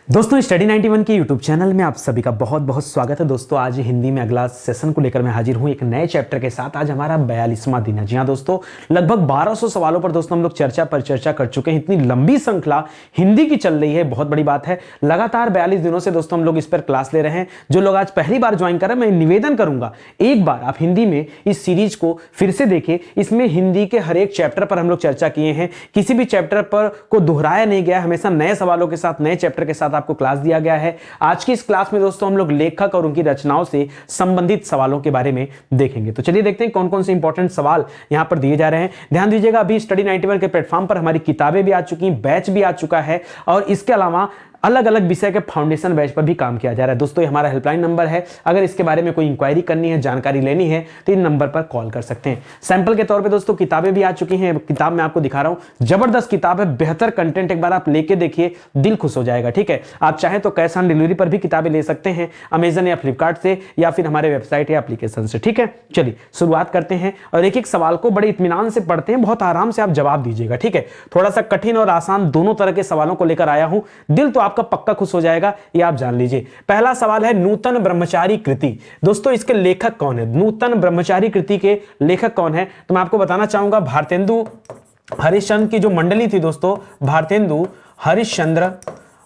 दोस्तों स्टडी 91 के YouTube channel में आप सभी का बहुत बहुत स्वागत है। दोस्तों आज हिंदी में अगला सेशन को लेकर मैं हाजिर हूं एक नए चैप्टर के साथ। आज हमारा 42वां दिन है। जी हां दोस्तों, लगभग 1200 सवालों पर दोस्तों हम लोग चर्चा कर चुके हैं। इतनी लंबी श्रृंखला हिंदी की चल रही है, बहुत बड़ी बात है। लगातार 42 दिनों से दोस्तों हम लोग इस पर क्लास ले रहे हैं। जो लोग आज पहली बार ज्वाइन कर रहे हैं, मैं निवेदन करूंगा एक बार आप हिंदी में इस सीरीज को फिर से देखें। इसमें हिंदी के हर एक चैप्टर पर हम लोग चर्चा किए हैं, किसी भी चैप्टर पर को दोहराया नहीं गया, हमेशा नए सवालों के साथ नए चैप्टर के साथ आपको क्लास दिया गया है। आज की इस क्लास में दोस्तों हम लोग लेखक और उनकी रचनाओं से संबंधित सवालों के बारे में देखेंगे। तो चलिए देखते हैं कौन कौन से इंपॉर्टेंट सवाल यहां पर दिए जा रहे हैं। ध्यान दीजिएगा, अभी स्टडी 91 के प्लेटफॉर्म पर हमारी किताबें भी आ चुकी हैं, बैच भी आ चुका है और इसके अलावा अलग अलग विषय के फाउंडेशन बैच पर भी काम किया जा रहा है। दोस्तों ये हमारा हेल्पलाइन नंबर है, अगर इसके बारे में कोई इंक्वायरी करनी है, जानकारी लेनी है तो इन नंबर पर कॉल कर सकते हैं। सैंपल के तौर पे दोस्तों किताबें भी आ चुकी हैं। किताब मैं आपको दिखा रहा हूं, जबरदस्त किताब है, बेहतर कंटेंट। एक बार आप लेके देखिए, दिल खुश हो जाएगा। ठीक है, आप चाहें तो कैश ऑन डिलीवरी पर भी किताबें ले सकते हैं, अमेजन या फ्लिपकार्ट से या फिर हमारे वेबसाइट या एप्लीकेशन से। ठीक है, चलिए शुरुआत करते हैं और एक एक सवाल को बड़े इत्मीनान से पढ़ते हैं, बहुत आराम से आप जवाब दीजिएगा। ठीक है, थोड़ा सा कठिन और आसान दोनों तरह के सवालों को लेकर आया हूं, दिल तो आपका पक्का खुश हो जाएगा, ये आप जान लीजिए। पहला सवाल है नूतन ब्रह्मचारी कृति। दोस्तों इसके लेखक कौन है? नूतन ब्रह्मचारी कृति के लेखक कौन है? तो मैं आपको बताना चाहूंगा, भारतेंदु हरिश्चंद्र की जो मंडली थी दोस्तों, भारतेंदु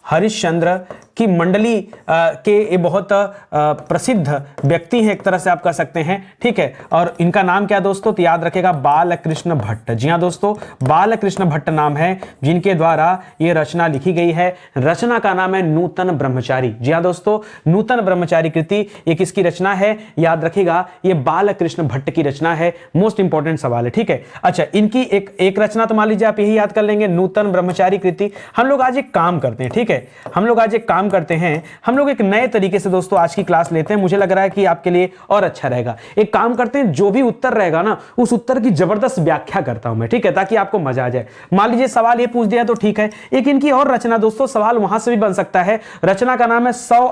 हरिश्चंद्र की मंडली के ये बहुत प्रसिद्ध व्यक्ति हैं, एक तरह से आप कह सकते हैं। ठीक है, और इनका नाम क्या दोस्तों? तो याद रखेगा, बालकृष्ण भट्ट। जी हाँ दोस्तों, बालकृष्ण भट्ट नाम है जिनके द्वारा ये रचना लिखी गई है। रचना का नाम है नूतन ब्रह्मचारी। जी हाँ दोस्तों, नूतन ब्रह्मचारी कृति ये किसकी रचना है? याद रखिएगा, ये बालकृष्ण भट्ट की रचना है। मोस्ट इंपॉर्टेंट सवाल है। ठीक है, अच्छा इनकी एक रचना तो मान लीजिए आप यही याद कर लेंगे, नूतन ब्रह्मचारी कृति। हम लोग आज एक काम करते हैं, ठीक है, हम लोग आज एक काम करते हैं, हम लोग एक नए तरीके से दोस्तों आज की क्लास लेते हैं। मुझे लग रहा है कि आपके लिए और अच्छा रहेगा। एक काम करते हैं, जो भी उत्तर रहेगा ना, उस उत्तर की जबरदस्त व्याख्या करता हूं मैं, ठीक है, ताकि आपको मजा आ जाए। मान लीजिए सवाल ये पूछ दिया तो ठीक है, एक इनकी और रचना दोस्तों, सवाल वहां से भी बन सकता है। रचना का नाम है 100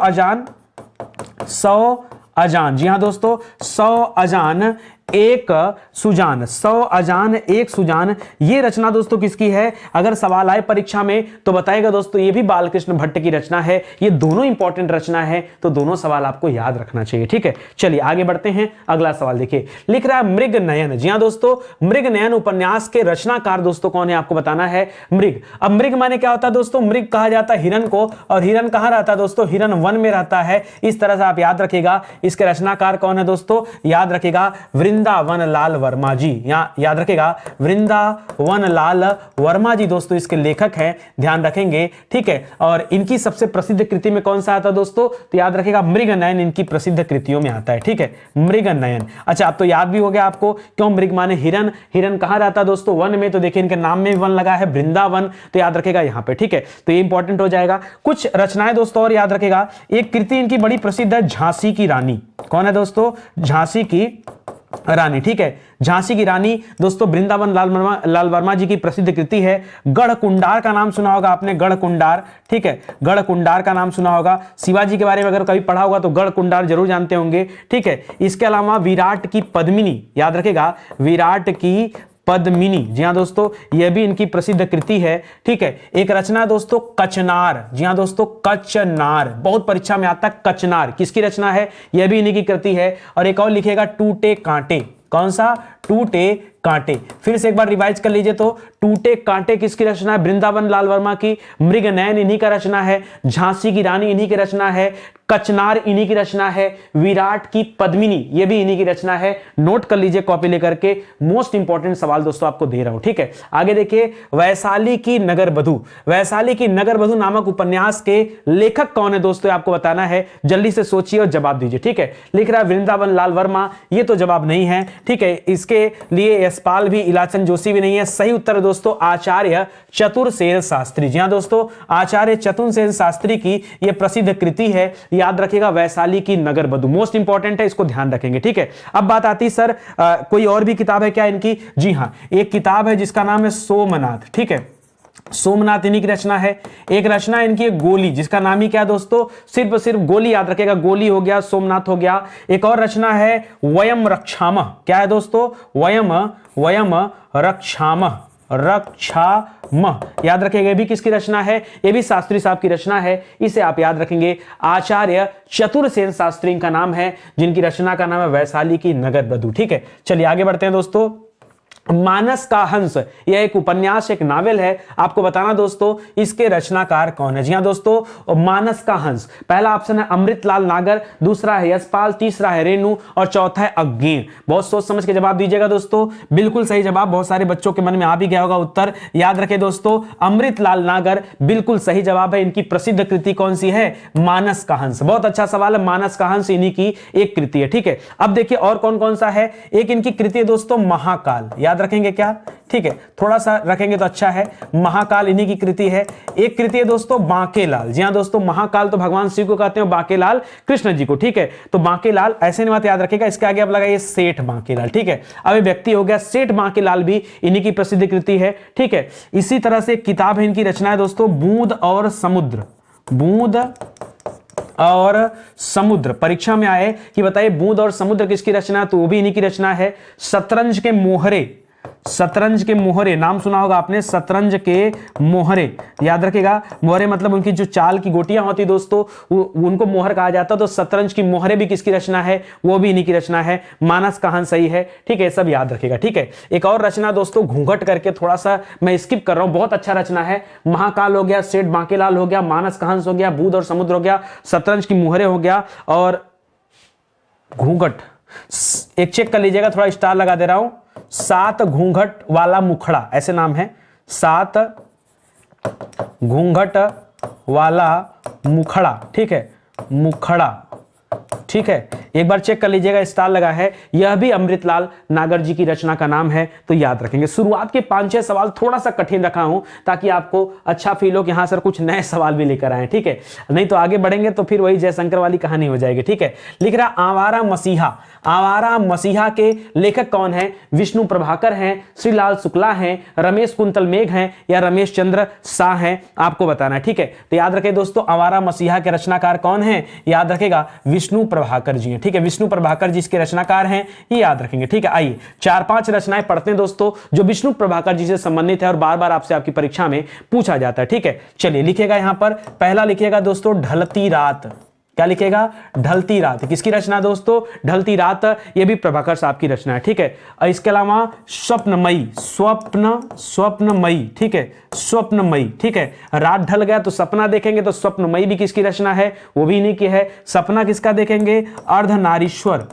अजान। जी हां दोस्तों, 100 अजान एक सुजान। 100 अजान एक सुजान, ये रचना दोस्तों किसकी है? अगर सवाल आए परीक्षा में तो बताएगा दोस्तों, ये भी बालकृष्ण भट्ट की रचना है। ये दोनों इंपॉर्टेंट रचना है, तो दोनों सवाल आपको याद रखना चाहिए। ठीक है, चलिए आगे बढ़ते हैं। अगला सवाल देखिए, लिख रहा है मृग नयन। जी हां दोस्तों, मृग नयन उपन्यास के रचनाकार दोस्तों कौन है? आपको बताना है। मृग, अब मृग माने क्या होता है दोस्तों? मृग कहा जाता है हिरन को, और हिरन कहां रहता है दोस्तों? हिरन वन में रहता है। इस तरह से आप याद रखिएगा। इसके रचनाकार कौन है दोस्तों? याद रखिएगा, वृंदावन लाल वर्मा जी। यहां याद रखेगा, वृंदावन लाल वर्मा जी दोस्तों इसके लेखक हैं, ध्यान रखेंगे। ठीक है, और इनकी सबसे प्रसिद्ध कृति में कौन सा आता है दोस्तों? तो याद रखेगा, मृग नयन इनकी प्रसिद्ध कृतियों में आता है। ठीक है, मृग नयन। अच्छा, अब तो याद भी हो गया आपको, क्यों मृग माने हिरन। हिरन कहां रहता है दोस्तों? वन में। तो देखिए इनके नाम में वन लगा है, वृंदावन, तो याद रखेगा यहां पे। ठीक है, तो ये इंपॉर्टेंट हो जाएगा। कुछ रचनाएं दोस्तों और याद रखेगा, एक कृति इनकी बड़ी प्रसिद्ध है, झांसी की रानी। कौन है दोस्तों? झांसी की रानी। ठीक है, झांसी की रानी दोस्तों वृंदावन लाल वर्मा जी की प्रसिद्ध कृति है। गढ़ कुंडार का नाम सुना होगा आपने, गढ़ कुंडार। ठीक है, गढ़ कुंडार का नाम सुना होगा। शिवाजी के बारे में अगर कभी पढ़ा होगा तो गढ़ कुंडार जरूर जानते होंगे। ठीक है, इसके अलावा विराट की पद्मिनी, याद रखेगा, विराट की पद्मिनी। जी हां दोस्तों, यह भी इनकी प्रसिद्ध कृति है। ठीक है, एक रचना दोस्तों कचनार। जी हां दोस्तों, कचनार बहुत परीक्षा में आता है। कचनार किसकी रचना है? यह भी इन्हीं की कृति है। और एक और लिखेगा, टूटे कांटे। कौन सा? टूटे कांटे। फिर से एक बार रिवाइज कर लीजिए तो, टूटे कांटे किसकी रचना है? वृंदावन लाल वर्मा की। मृग नयन इन्हीं का रचना है। झांसी की रानी इन्हीं की रचना है। कचनार इन्हीं की रचना है। विराट की पद्मिनी ये भी इन्हीं की रचना है। नोट कर लीजिए कॉपी लेकर के, मोस्ट इंपॉर्टेंट सवाल दोस्तों आपको दे रहा हूं। ठीक है, आगे देखिए, वैशाली की नगरवधू। वैशाली की नगरवधू नामक उपन्यास के लेखक कौन है दोस्तों? आपको बताना है, जल्दी से सोचिए और जवाब दीजिए। ठीक है, लिख रहा है वृंदावन लाल वर्मा, ये तो जवाब नहीं है। ठीक है, इसके लिए यशपाल भी, इलाचन जोशी भी नहीं है। सही उत्तर है दोस्तों आचार्य चतुरसेन शास्त्री। जी हां दोस्तों, आचार्य चतुरसेन शास्त्री की यह प्रसिद्ध कृति है। याद रखिएगा, वैशाली की नगरवधू, मोस्ट इंपॉर्टेंट है, इसको ध्यान रखेंगे। ठीक है, अब बात आती सर कोई और भी किताब है क्या इनकी? जी हां, एक किताब है जिसका नाम है सोमनाथ। ठीक है, सोमनाथ इन्हीं की रचना है। एक रचना इनकी है गोली, जिसका नाम ही क्या है दोस्तों? सिर्फ गोली। याद रखेगा, गोली हो गया, सोमनाथ हो गया। एक और रचना है वयम रक्षामः। क्या है दोस्तों? वयम रक्षामः। म, याद रखेंगे, ये भी किसकी रचना है, ये भी शास्त्री साहब की रचना है, इसे आप याद रखेंगे। आचार्य चतुरसेन शास्त्री का नाम है, जिनकी रचना का नाम है वैशाली की नगर बधू। ठीक है, चलिए आगे बढ़ते हैं दोस्तों। मानस का हंस, यह एक उपन्यास, एक नावल है। आपको बताना दोस्तों इसके रचनाकार कौन है। जी हां दोस्तों, मानस का हंस, पहला ऑप्शन है अमृतलाल नागर, दूसरा है यशपाल, तीसरा है रेणु और चौथा है अज्ञेय। बहुत सोच समझ के जवाब दीजिएगा दोस्तों। बिल्कुल सही जवाब, बहुत सारे बच्चों के मन में आ भी गया होगा उत्तर। याद रखें दोस्तों, अमृतलाल नागर बिल्कुल सही जवाब है। इनकी प्रसिद्ध कृति कौन सी है, मानस का हंस। बहुत अच्छा सवाल है, मानस का हंस इन्हीं की एक कृति है। ठीक है, अब देखिए और कौन कौन सा है। एक इनकी कृति है दोस्तों महाकाल, याद रखेंगे क्या, ठीक है, थोड़ा सा रखेंगे तो अच्छा है। महाकाल इन्हीं की कृति है। एक कृति है दोस्तों बांकेलाल। जी हां दोस्तों, महाकाल तो भगवान शिव को कहते हैं, बांकेलाल कृष्ण जी को। ठीक है, तो बांकेलाल ऐसे नहीं बात याद रखेगा, इसके आगे आप लगाइए सेठ बांकेलाल। ठीक है, अब ये व्यक्ति हो गया सेठ बांकेलाल, भी इन्हीं की प्रसिद्ध कृति है। ठीक है, इसी तरह से किताब है इनकी रचना है दोस्तों बूंद और समुद्र। बूंद और समुद्र, परीक्षा में आए कि बताइए बूंद और समुद्र किसकी रचना, तो वो भी इन्हीं की रचना है। शतरंज के मोहरे, शतरंज के मोहरे नाम सुना होगा आपने, शतरंज के मोहरे, याद रखेगा। मोहरे मतलब उनकी जो चाल की गोटियां होती दोस्तों, उनको मोहर कहा जाता है। तो शतरंज की मोहरे भी किसकी रचना है, वो भी इन्हीं की रचना है। मानस का हंस सही है। ठीक है, सब याद रखेगा। ठीक है, एक और रचना दोस्तों घूंघट करके, थोड़ा सा मैं स्किप कर रहा हूं, बहुत अच्छा रचना है। महाकाल हो गया, सेठ बांकेलाल हो गया, मानस का हंस हो गया, बूंद और समुद्र हो गया, शतरंज की मोहरे हो गया और घूंघट। एक चेक कर लीजिएगा, थोड़ा स्टार लगा दे रहा हूं, सात घूंघट वाला मुखड़ा, ऐसे नाम है, सात घूंघट वाला मुखड़ा। ठीक है, मुखड़ा। ठीक है, एक बार चेक कर लीजिएगा, स्टार लगा है। यह भी अमृतलाल नागर जी की रचना का नाम है, तो याद रखेंगे। शुरुआत के 5-6 सवाल थोड़ा सा कठिन रखा हूं ताकि आपको अच्छा फील हो कि हां सर कुछ नए सवाल भी लेकर आए। ठीक है, नहीं तो आगे बढ़ेंगे तो फिर वही जयशंकर वाली कहानी हो जाएगी। ठीक है, लिख रहा आवारा मसीहा। आवारा मसीहा के लेखक कौन है, विष्णु प्रभाकर हैं, श्रीलाल शुक्ला हैं, रमेश कुंतल मेघ हैं या रमेश चंद्र शाह हैं, आपको बताना है। ठीक है, तो याद रखें दोस्तों आवारा मसीहा के रचनाकार कौन है, याद रखेगा विष्णु प्रभाकर जी हैं। ठीक है, विष्णु प्रभाकर जी इसके रचनाकार हैं, ये याद रखेंगे। ठीक है, आइए 4-5 रचनाएं पढ़ते हैं दोस्तों जो विष्णु प्रभाकर जी से संबंधित है और बार बार आपसे आपकी परीक्षा में पूछा जाता है। ठीक है, चलिए लिखिएगा यहां पर, पहला लिखिएगा दोस्तों ढलती रात। क्या लिखेगा, ढलती रात, किसकी रचना दोस्तों, ढलती रात, ये भी प्रभाकर साहब की रचना है। ठीक है, और इसके अलावा स्वप्नमयी, स्वप्नमयी। ठीक है, स्वप्नमयी। ठीक है, रात ढल गया तो सपना देखेंगे, तो स्वप्नमयी भी किसकी रचना है, वो भी इन्हीं की है। सपना किसका देखेंगे, अर्धनारीश्वर,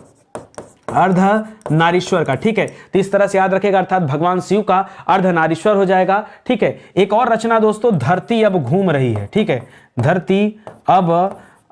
अर्धनारीश्वर का। ठीक है, तो इस तरह से याद रखेगा, अर्थात भगवान शिव का अर्धनारीश्वर हो जाएगा। ठीक है, एक और रचना दोस्तों धरती अब घूम रही है। ठीक है, धरती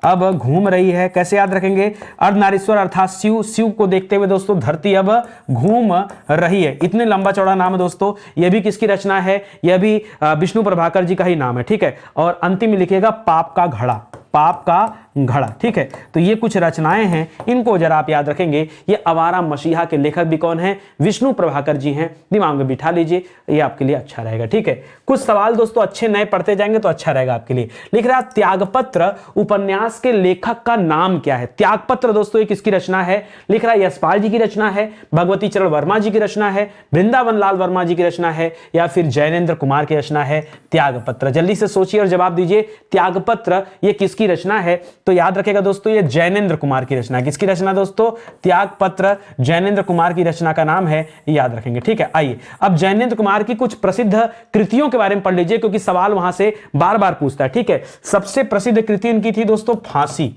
अब घूम रही है, कैसे याद रखेंगे, अर्धनारीश्वर अर्थात शिव, शिव को देखते हुए दोस्तों धरती अब घूम रही है। इतने लंबा चौड़ा नाम है दोस्तों, यह भी किसकी रचना है, यह भी विष्णु प्रभाकर जी का ही नाम है। ठीक है, और अंतिम में लिखिएगा पाप का घड़ा, पाप का घड़ा। ठीक है, तो ये कुछ रचनाएं हैं, इनको जरा आप याद रखेंगे। ये आवारा मसीहा के लेखक भी कौन है, विष्णु प्रभाकर जी हैं, दिमाग में बिठा लीजिए, ये आपके लिए अच्छा रहेगा। ठीक है, कुछ सवाल दोस्तों अच्छे नए पढ़ते जाएंगे तो अच्छा रहेगा आपके लिए। लिख रहा त्यागपत्र उपन्यास के लेखक का नाम क्या है। त्यागपत्र दोस्तों ये किसकी रचना है, लिख रहा यशपाल जी की रचना है, भगवती चरण वर्मा जी की रचना है, वृंदावन लाल वर्मा जी की रचना है या फिर जैनेन्द्र कुमार की रचना है त्यागपत्र। जल्दी से सोचिए और जवाब दीजिए, त्यागपत्र ये किसकी रचना है, तो याद रखेगा दोस्तों ये जैनेन्द्र कुमार की रचना है। किसकी रचना दोस्तों, त्यागपत्र जैनेन्द्र कुमार की रचना का नाम है, याद रखेंगे। ठीक है, आइए अब जैनेन्द्र कुमार की कुछ प्रसिद्ध कृतियों के बारे में पढ़ लीजिए क्योंकि सवाल वहां से बार बार पूछता है। ठीक है, सबसे प्रसिद्ध कृति इनकी थी दोस्तों फांसी।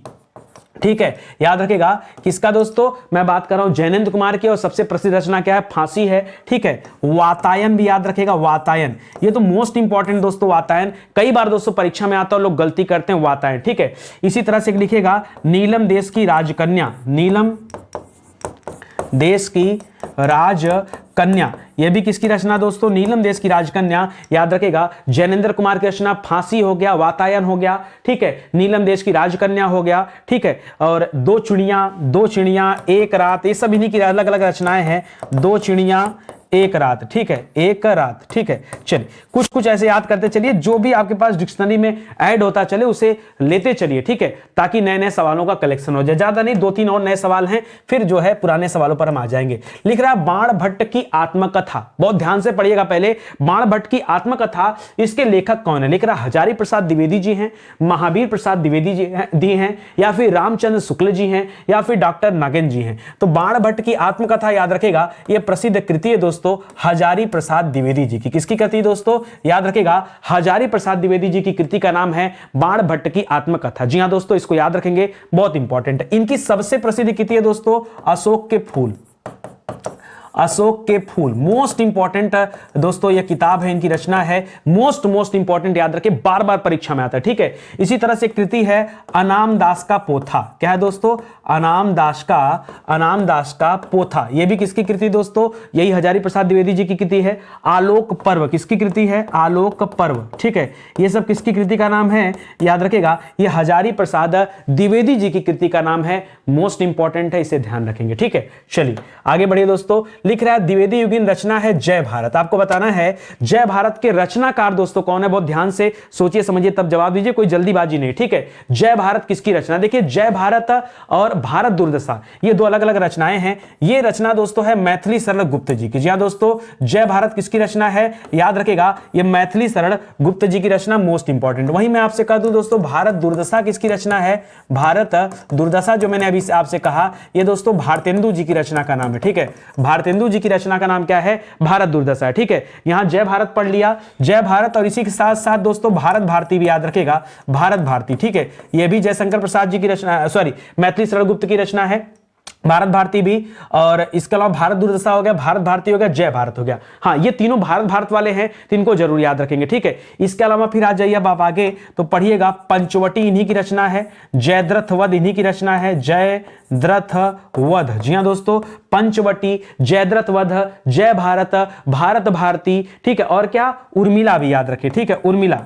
ठीक है, याद रखेगा किसका दोस्तों, मैं बात कर रहा हूं जैनेन्द्र कुमार की, और सबसे प्रसिद्ध रचना क्या है, फांसी है। ठीक है, वातायन भी याद रखेगा, वातायन ये तो मोस्ट इंपॉर्टेंट दोस्तों, वातायन कई बार दोस्तों परीक्षा में आता है, लोग गलती करते हैं, वातायन। ठीक है, इसी तरह से लिखेगा नीलम देश की राजकन्या, नीलम देश की राजकन्या, यह भी किसकी रचना दोस्तों, नीलम देश की राजकन्या, याद रखेगा जैनेन्द्र कुमार की रचना। फांसी हो गया, वातायन हो गया, ठीक है, नीलम देश की राजकन्या हो गया। ठीक है, और दो चिड़िया एक रात, ये सब इन्हीं की अलग अलग रचनाएं हैं। दो चिड़िया एक रात, ठीक है, एक रात, ठीक है। चलिए कुछ कुछ ऐसे याद करते चलिए, जो भी आपके पास डिक्शनरी में ऐड होता चले उसे लेते चलिए, ठीक है, ताकि नए नए सवालों का कलेक्शन हो जाए। ज्यादा नहीं, 2-3 और नए सवाल हैं, फिर जो है पुराने सवालों पर हम आ जाएंगे। लिख रहा है बाण भट्ट की आत्मकथा, बहुत ध्यान से पढ़िएगा। पहले बाण भट्ट की आत्मकथा, इसके लेखक कौन है? लिख रहा हजारी प्रसाद द्विवेदी जी हैं, महावीर प्रसाद द्विवेदी जी हैं, या फिर रामचंद्र शुक्ल जी हैं, या फिर डॉक्टर नागेंद्र जी हैं। तो बाण भट्ट की आत्मकथा याद रखेगा, यह प्रसिद्ध कृति है दोस्तों हजारी प्रसाद द्विवेदी जी की। किसकी कृति दोस्तों? याद रखेगा हजारी प्रसाद द्विवेदी जी की कृति का नाम है बाण भट्ट की आत्मकथा। जी हां दोस्तों, इसको याद रखेंगे, बहुत इंपॉर्टेंट है। इनकी सबसे प्रसिद्ध कृति है दोस्तों अशोक के फूल, अशोक के फूल, मोस्ट इंपॉर्टेंट दोस्तों यह किताब है, इनकी रचना है, मोस्ट इंपॉर्टेंट, याद रखें, बार बार परीक्षा में आता है, ठीक है। इसी तरह से कृति है अनाम दास का पोथा। क्या है दोस्तों? अनाम दास का पोथा, यह भी किसकी कृति दोस्तों? यही हजारी प्रसाद द्विवेदी जी की कृति है। आलोक पर्व किसकी कृति है? आलोक पर्व, ठीक है। यह सब किसकी कृति का नाम है? याद रखेगा, यह हजारी प्रसाद द्विवेदी जी की कृति का नाम है, मोस्ट इंपॉर्टेंट है, इसे ध्यान रखेंगे, ठीक है। चलिए आगे बढ़िए दोस्तों। लिख रहा है द्विवेदी युगीन रचना है जय भारत। आपको बताना है जय भारत के रचनाकार दोस्तों कौन है, बहुत ध्यान से सोचिए समझिए तब जवाब दीजिए, कोई जल्दीबाजी नहीं, ठीक है। जय भारत किसकी रचना? देखिए जय भारत और भारत दुर्दशा, ये दो अलग अलग रचनाएं हैं। ये रचना दोस्तों है मैथिली शरण गुप्त जी की। जी हां दोस्तों, जय भारत किसकी रचना है? याद रखेगा, ये मैथिली शरण गुप्त जी की रचना, मोस्ट इंपॉर्टेंट। वहीं मैं आपसे कह दूं दोस्तों, भारत दुर्दशा किसकी रचना है? भारत दुर्दशा जो मैंने अभी आपसे कहा, ये दोस्तों भारतेंदु जी की रचना का नाम है, ठीक है। भारतेंदु जी की रचना का नाम क्या है? भारत दुर्दशा है, ठीक है। यहां जय भारत पढ़ लिया, जय भारत, और इसी के साथ साथ दोस्तों भारत भारती भी याद रखेगा, भारत भारती, ठीक है। यह भी जयशंकर प्रसाद जी की रचना, सॉरी मैथिली शरण गुप्त की रचना है, भारत भारती भी। और इसके अलावा भारत दुर्दशा हो गया, भारत भारती हो गया, जय भारत हो गया। हाँ, ये तीनों भारत भारत वाले हैं, तो इनको जरूर याद रखेंगे, ठीक है। इसके अलावा फिर आ जाइए आप आगे तो पढ़िएगा, पंचवटी इन्हीं की रचना है, जयद्रथ वध इन्हीं की रचना है, जयद्रथ वध। जी हाँ दोस्तों, पंचवटी, जयद्रथ वध, जय भारत, भारत भारती, ठीक है। और क्या? उर्मिला भी याद रखिए, ठीक है, उर्मिला।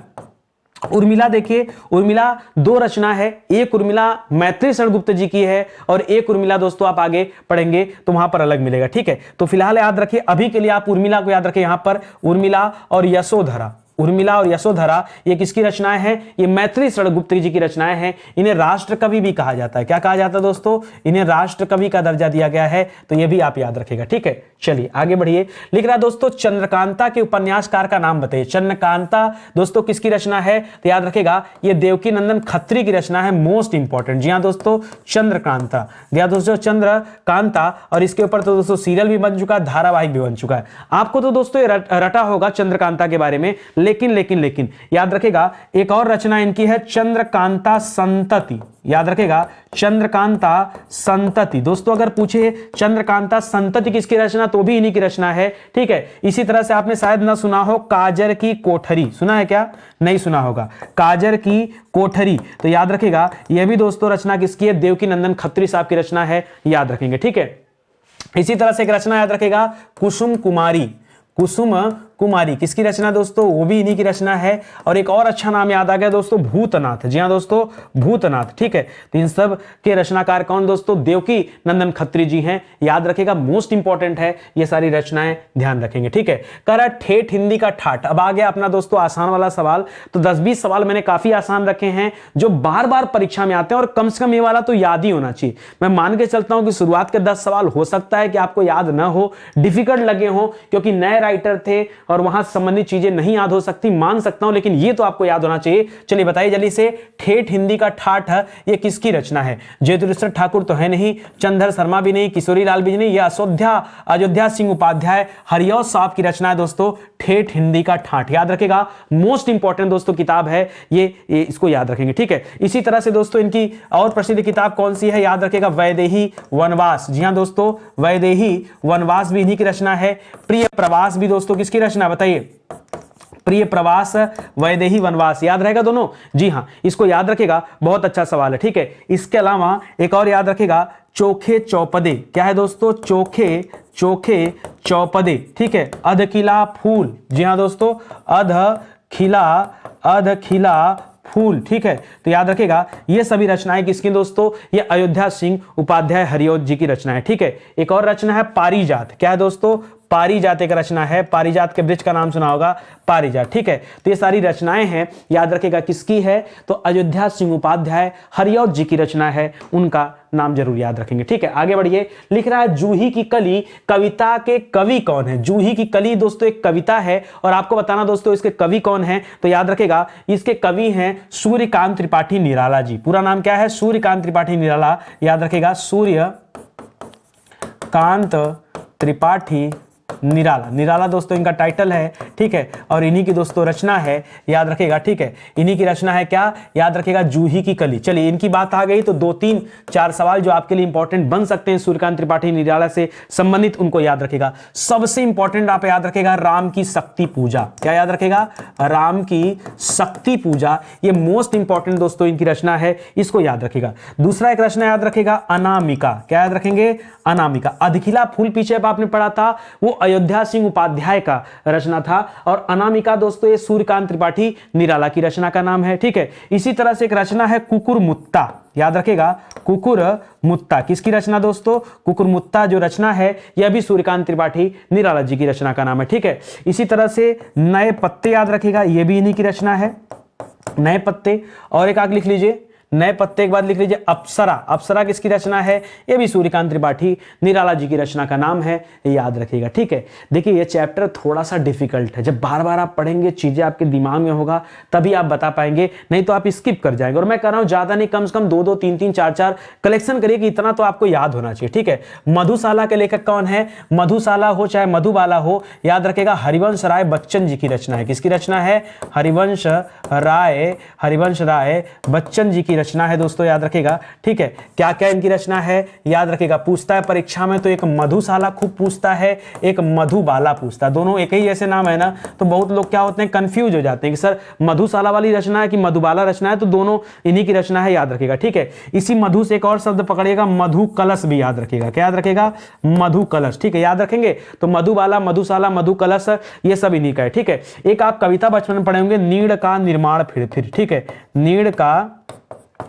उर्मिला देखिए, उर्मिला दो रचना है, एक उर्मिला मैथिली शरण गुप्त जी की है और एक उर्मिला दोस्तों आप आगे पढ़ेंगे तो वहां पर अलग मिलेगा, ठीक है। तो फिलहाल याद रखिए, अभी के लिए आप उर्मिला को याद रखिए, यहां पर उर्मिला और यशोधरा, उर्मिला और यशोधरा ये किसकी रचनाएं हैं? ये मैथिली शरण गुप्त जी की रचनाएं हैं। इन्हें राष्ट्र कवि भी कहा जाता है। क्या कहा जाता है दोस्तों? इन्हें राष्ट्र कवि का दर्जा दिया गया है, तो ये भी आप याद रखिएगा, ठीक है। चलिए आगे बढ़िए। लिख रहा दोस्तों चंद्रकांता के उपन्यासकार का नाम बताइए। चंद्रकांता दोस्तों किसकी रचना है? तो याद रखेगा, ये देवकी नंदन खत्री की रचना है, मोस्ट इंपॉर्टेंट। जी हाँ दोस्तों, चंद्रकांता, या दोस्तों चंद्रकांता, और इसके ऊपर तो दोस्तों सीरियल भी बन चुका है, धारावाहिक भी बन चुका है। आपको तो दोस्तों ये रटा होगा चंद्रकांता के बारे में, लेकिन याद रखेगा एक और रचना इनकी है चंद्रकांता संतति। याद रखेगा, चंद्रकांता संतति। दोस्तों अगर पूछे चंद्रकांता संतति किसकी रचना, तो भी इन्हीं की रचना है, ठीक है। इसी तरह से आपने शायद ना सुना हो काजर की कोठरी, सुना है क्या? नहीं सुना होगा, काजर की कोठरी। तो याद रखेगा, यह भी दोस्तों रचना किसकी है? देवकी नंदन खत्री साहब की रचना है, याद रखेंगे, ठीक है। इसी तरह से एक रचना याद रखेगा कुसुम कुमारी। कुसुम कुमारी किसकी रचना दोस्तों? वो भी इन्हीं की रचना है। और एक और अच्छा नाम याद आ गया दोस्तों, भूतनाथ। जी हाँ दोस्तों, भूतनाथ, ठीक है। तो इन सब के रचनाकार कौन दोस्तों? देवकी नंदन खत्री जी हैं, याद रखेगा, मोस्ट इंपॉर्टेंट है, ये सारी रचनाएं ध्यान रखेंगे, ठीक है। कह रहा ठेठ हिंदी का ठाठ। अब आ गया अपना दोस्तों आसान वाला सवाल। तो 10-20 सवाल मैंने काफी आसान रखे हैं जो बार बार परीक्षा में आते हैं, और कम से कम ये वाला तो याद ही होना चाहिए। मैं मान के चलता हूं कि शुरुआत के 10 सवाल हो सकता है कि आपको याद ना हो, डिफिकल्ट लगे हो, क्योंकि नए राइटर थे और वहां संबंधित चीजें नहीं याद हो सकती, मान सकता हूं, लेकिन ये तो आपको याद होना चाहिए। चलिए बताइए जल्दी से, ठेठ हिंदी का ठाठ है, ये किसकी रचना है? जयदुरेश्वर ठाकुर तो है नहीं, चंद्र शर्मा भी नहीं, किशोरी लाल भी नहीं, यह अयोध्या सिंह उपाध्याय हरिऔध साहब की रचना है दोस्तों, ठेठ हिंदी का ठाठ। याद रखेगा, मोस्ट इंपॉर्टेंट दोस्तों किताब है ये इसको याद रखेंगे, ठीक है। इसी तरह से दोस्तों इनकी और प्रसिद्ध किताब कौन सी है? याद रखेगा, वैदेही वनवास। जी हां दोस्तों, वैदेही वनवास भी इन्हीं की रचना है। प्रिय प्रवास भी दोस्तों किसकी रचना, बताइए? प्रिय प्रवास, वैदेही वनवास, याद रहेगा दोनों? जी हां, इसको याद रखेगा, बहुत अच्छा सवाल है, ठीक है। इसके अलावा एक और याद रखेगा, चोखे चौपदे। क्या है दोस्तों? चोखे चौपदे, ठीक है। अध खिला फूल। जी हां दोस्तों, अध खिला फूल, ठीक है। तो याद रखेगा, ये सभी रचनाएं किसकी दोस्तों? ये अयोध्या सिंह उपाध्याय हरिऔध जी की रचना है, ठीक है। एक और रचना है पारिजात। क्या है दोस्तों? पारिजात एक रचना है, पारिजात के वृक्ष का नाम सुना होगा, पारिजात, ठीक है। तो ये सारी रचनाएं हैं, याद रखेगा किसकी है, तो अयोध्या सिंह उपाध्याय हरिऔध जी की रचना है, उनका नाम जरूर याद रखेंगे, ठीक है। आगे बढ़िए, लिख रहा है जूही की कली कविता के कवि कौन है। जूही की कली दोस्तों एक कविता है और आपको बताना दोस्तों इसके कवि कौन है, तो याद रखेगा इसके कवि हैं सूर्यकांत त्रिपाठी निराला जी। पूरा नाम क्या है, सूर्यकांत त्रिपाठी निराला, याद रखेगा सूर्यकांत त्रिपाठी निराला। निराला दोस्तों इनका टाइटल है, ठीक है, और इन्हीं की दोस्तों रचना है, याद रखेगा, ठीक है। इन्हीं की रचना है क्या, याद रखेगा जूही की कली। चलिए इनकी बात आ गई तो 2-3-4 सवाल जो आपके लिए इंपॉर्टेंट बन सकते हैं सूर्यकांत त्रिपाठी निराला से संबंधित, उनको याद रखेगा। सबसे इंपॉर्टेंट आप याद रखेगा राम की शक्ति पूजा। क्या याद रखेगा, राम की शक्ति पूजा, ये मोस्ट इंपॉर्टेंट दोस्तों इनकी रचना है, इसको याद रखेगा। दूसरा एक रचना याद रखेगा अनामिका। क्या याद रखेंगे, अनामिका। अधिखिला फूल पीछे आपने पढ़ा था, वो अयोध्या सिंह उपाध्याय का रचना था, और अनामिका दोस्तों ये सूर्यकांत त्रिपाठी निराला की रचना का नाम है, ठीक है। इसी तरह से एक रचना है कुकुरमुत्ता, याद रखेगा कुकुरमुत्ता, किसकी रचना दोस्तों, कुकुरमुत्ता जो रचना है यह भी सूर्यकांत त्रिपाठी निराला जी की रचना का नाम है, ठीक है। इसी तरह से नए पत्ते याद रखेगा, यह भी इन्हीं की रचना है, नए पत्ते। और एक आगे लिख लीजिए, नए पत्ते के बाद लिख लीजिए अप्सरा। अप्सरा किसकी रचना है, ये भी सूर्यकांत त्रिपाठी निराला जी की रचना का नाम है, याद रखिएगा, ठीक है। देखिए ये चैप्टर थोड़ा सा डिफिकल्ट है, जब बार बार आप पढ़ेंगे चीजें आपके दिमाग में होगा तभी आप बता पाएंगे, नहीं तो आप स्किप कर जाएंगे। और मैं कह रहा हूं ज्यादा नहीं, कम से कम 2-2, 3-3, 4-4 कलेक्शन करिए कि इतना तो आपको याद होना चाहिए, ठीक है। मधुशाला के लेखक कौन है, मधुशाला हो चाहे मधुबाला हो, याद रखेगा हरिवंश राय बच्चन जी की रचना है। किसकी रचना है, हरिवंश राय बच्चन जी की रचना है दोस्तों, याद रखेगा, ठीक है। क्या क्या इनकी रचना है, याद रखेगा। पूछता है परीक्षा में तो एक मधुशाला खूब पूछता है, एक मधुबाला पूछता है, दोनों एक ही जैसे नाम है ना, तो बहुत लोग क्या होते हैं, कंफ्यूज हो जाते हैं कि सर मधुशाला वाली रचना है कि मधुबाला रचना है, तो दोनों इन्हीं की रचना है, याद रखेगा, ठीक है। इसी मधु से एक और शब्द पकड़िएगा, मधु कलश भी याद रखेगा। क्या याद रखेगा, मधु कलश, ठीक है, याद रखेंगे। तो मधुबाला, मधुशाला, मधु कलश ये सब इन्हीं का है, ठीक है। एक आप कविता बचपन में पढ़े होंगे, नीड़ का निर्माण फिर, ठीक है, नीड़ का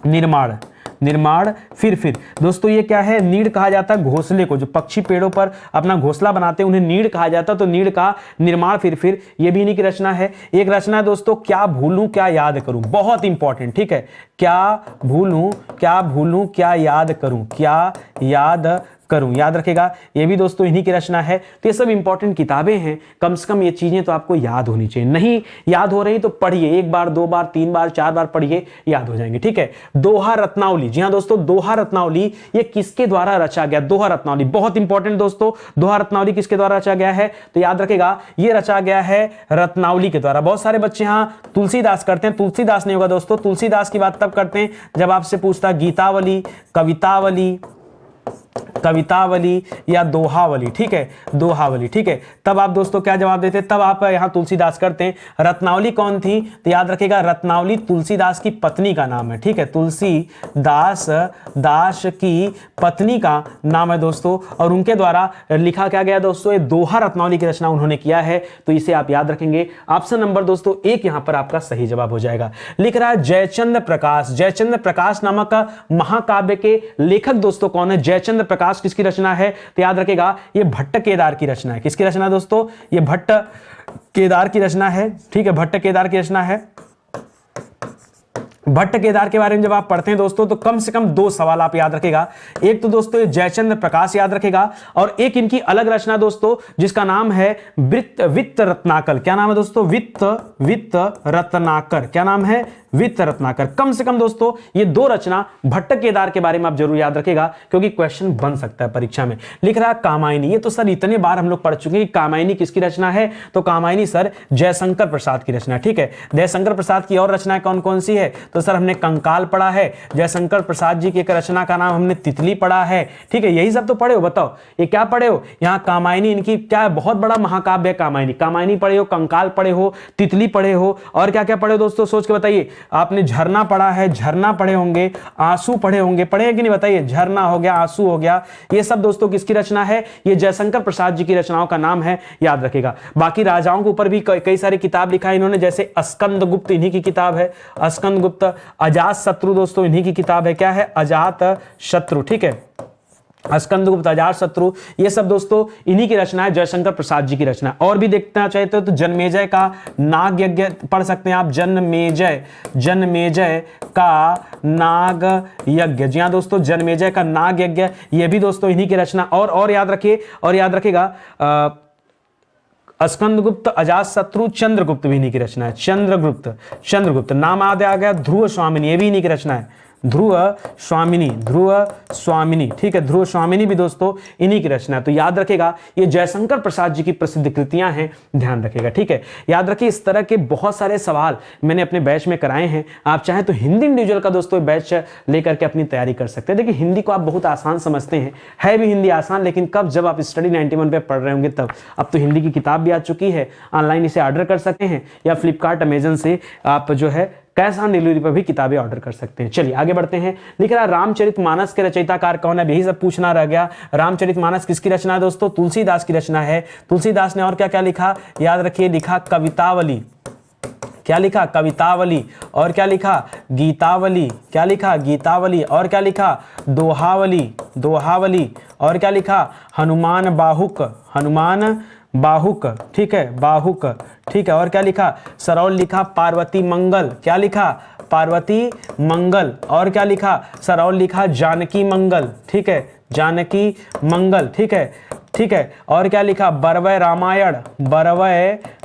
निर्माण फिर। दोस्तों ये क्या है, नीड़ कहा जाता है घोंसले को, जो पक्षी पेड़ों पर अपना घोंसला बनाते हैं उन्हें नीड़ कहा जाता है, तो नीड़ का निर्माण फिर ये भी इन्हीं की रचना है। एक रचना है दोस्तों, क्या भूलूं क्या याद करूं, बहुत इंपॉर्टेंट, ठीक है। क्या भूलूं क्या याद करूं, क्या याद करूं, याद रखेगा, ये भी दोस्तों इन्हीं की रचना है। तो ये सब इंपॉर्टेंट किताबें हैं, कम से कम ये चीजें तो आपको याद होनी चाहिए। नहीं याद हो रही तो पढ़िए, 1 बार 2 बार 3 बार 4 बार पढ़िए, याद हो जाएंगे, ठीक है। दोहा रत्नावली, जी हां दोस्तों, दोहा रत्नावली ये किसके द्वारा रचा गया, दोहा रत्नावली बहुत इंपॉर्टेंट दोस्तों। दोहा रत्नावली किसके द्वारा रचा गया है, तो याद रखेगा ये रचा गया है रत्नावली के द्वारा। बहुत सारे बच्चे यहां तुलसीदास करते हैं, तुलसीदास नहीं होगा दोस्तों, तुलसीदास की बात तब करते हैं जब आपसे पूछता गीतावली, कवितावली या दोहावली, ठीक है, दोहावली, ठीक है। तब आप दोस्तों क्या जवाब देते, तब आप यहां तुलसीदास करते हैं। रत्नावली कौन थी, तो याद रखेगा रत्नावली तुलसीदास की पत्नी का नाम है, ठीक है, तुलसीदास की पत्नी का नाम है दोस्तों, और उनके द्वारा लिखा क्या गया दोस्तों, ये दोहा रत्नावली की रचना उन्होंने किया है, तो इसे आप याद रखेंगे। ऑप्शन नंबर दोस्तों 1 यहां पर आपका सही जवाब हो जाएगा। लिख रहा है जयचंद्र प्रकाश नामक महाकाव्य के लेखक दोस्तों कौन है, जयचंद्र प्रकाश किसकी रचना है, तो याद रखेगा ये भट्ट केदार की रचना है। किसकी रचना दोस्तों, ये भट्ट केदार की रचना है, ठीक है, भट्ट केदार की रचना है। भट्ट केदार के बारे में जब आप पढ़ते हैं दोस्तों तो कम से कम 2 सवाल आप याद रखेगा। एक तो दोस्तों जयचंद्र प्रकाश याद रखेगा, और एक इनकी अलग रचना दोस्तों जिसका नाम है वित्त रत्नाकर। क्या नाम है दोस्तों, वित्त रत्नाकर, क्या नाम है, वित्त रत्नाकर। कम से कम दोस्तों ये 2 रचना भट्ट केदार के बारे में आप जरूर याद रखेगा, क्योंकि क्वेश्चन बन सकता है परीक्षा में। लिख रहा है कामायनी, ये तो सर इतने बार हम लोग पढ़ चुके हैं कि कामायनी किसकी रचना है, तो कामायनी सर जयशंकर प्रसाद की रचना, ठीक है। जयशंकर प्रसाद की और रचनाएं कौन कौन सी है, तो सर हमने कंकाल पढ़ा है, जयशंकर प्रसाद जी की एक रचना का नाम हमने तितली पढ़ा है, ठीक है, यही सब तो पढ़े हो। बताओ ये क्या पढ़े हो, यहाँ कामायनी इनकी क्या है, बहुत बड़ा महाकाव्य है कामायनी पढ़े हो, कंकाल पढ़े हो, तितली पढ़े हो, और क्या क्या पढ़े हो दोस्तों, सोच के बताइए। आपने झरना पढ़ा है, झरना पढ़े होंगे, आंसू पढ़े होंगे, पढ़े हैं कि नहीं बताइए, झरना हो गया, आंसू हो गया, ये सब दोस्तों किसकी रचना है, ये जयशंकर प्रसाद जी की रचनाओं का नाम है, याद रखेगा। बाकी राजाओं के ऊपर भी कई सारी किताब लिखा है इन्होंने, जैसे स्कंदगुप्त इन्हीं की किताब है, स्कंदगुप्त। अजात शत्रु दोस्तों इन्हीं की किताब है, क्या है, अजात शत्रु, ठीक है। स्कंदगुप्त, अजातशत्रु, ये सब दोस्तों इन्हीं की रचना है, जयशंकर प्रसाद जी की रचना। और भी देखना चाहते हो तो जन्मेजय का नाग यज्ञ पढ़ सकते हैं आप, जन्मेजय का नाग यज्ञ। जी हाँ दोस्तों, जन्मेजय का नाग यज्ञ, ये भी दोस्तों इन्हीं की रचना। और याद रखिए, और याद रखिएगा स्कंदगुप्त, अजातशत्रु, चंद्रगुप्त भी इन्हीं की रचना है। चंद्रगुप्त नाम याद आ गया। ध्रुव स्वामिनी, ये भी इन्हीं की रचना है। ध्रुव स्वामिनी, ठीक है, ध्रुव स्वामिनी भी दोस्तों इन्हीं की रचना है। तो याद रखेगा, ये जयशंकर प्रसाद जी की प्रसिद्ध कृतियां हैं, ध्यान रखेगा, ठीक है। याद रखिए, इस तरह के बहुत सारे सवाल मैंने अपने बैच में कराए हैं। आप चाहें तो हिंदी इंडिविजुअल का दोस्तों बैच लेकर के अपनी तैयारी कर सकते हैं। देखिए, हिंदी को आप बहुत आसान समझते हैं, है भी हिंदी आसान, लेकिन कब, जब आप स्टडी 91 पे पढ़ रहे होंगे तब। अब तो हिंदी की किताब भी आ चुकी है, ऑनलाइन इसे ऑर्डर कर सकते हैं, या फ्लिपकार्ट, अमेजन से आप जो है कैश ऑन डिलीवरी पर भी किताबें ऑर्डर कर सकते हैं। चलिए आगे बढ़ते हैं। लिख रहा है रामचरितमानस के रचयिताकार कौन है, यही सब पूछना रह गया। रामचरितमानस किसकी रचना है दोस्तों, तुलसीदास की रचना है। तुलसीदास ने और क्या क्या लिखा, याद रखिए, लिखा कवितावली, क्या लिखा, कवितावली, और क्या लिखा, गीतावली, क्या लिखा, गीतावली, और क्या लिखा, दोहावली, और क्या लिखा, हनुमान बाहुक, ठीक है, बाहुक, ठीक है, और क्या लिखा, सरौल लिखा, पार्वती मंगल, क्या लिखा, पार्वती मंगल, और क्या लिखा, सरौल लिखा, जानकी मंगल, ठीक है, जानकी मंगल, ठीक है, ठीक है, और क्या लिखा, बरवय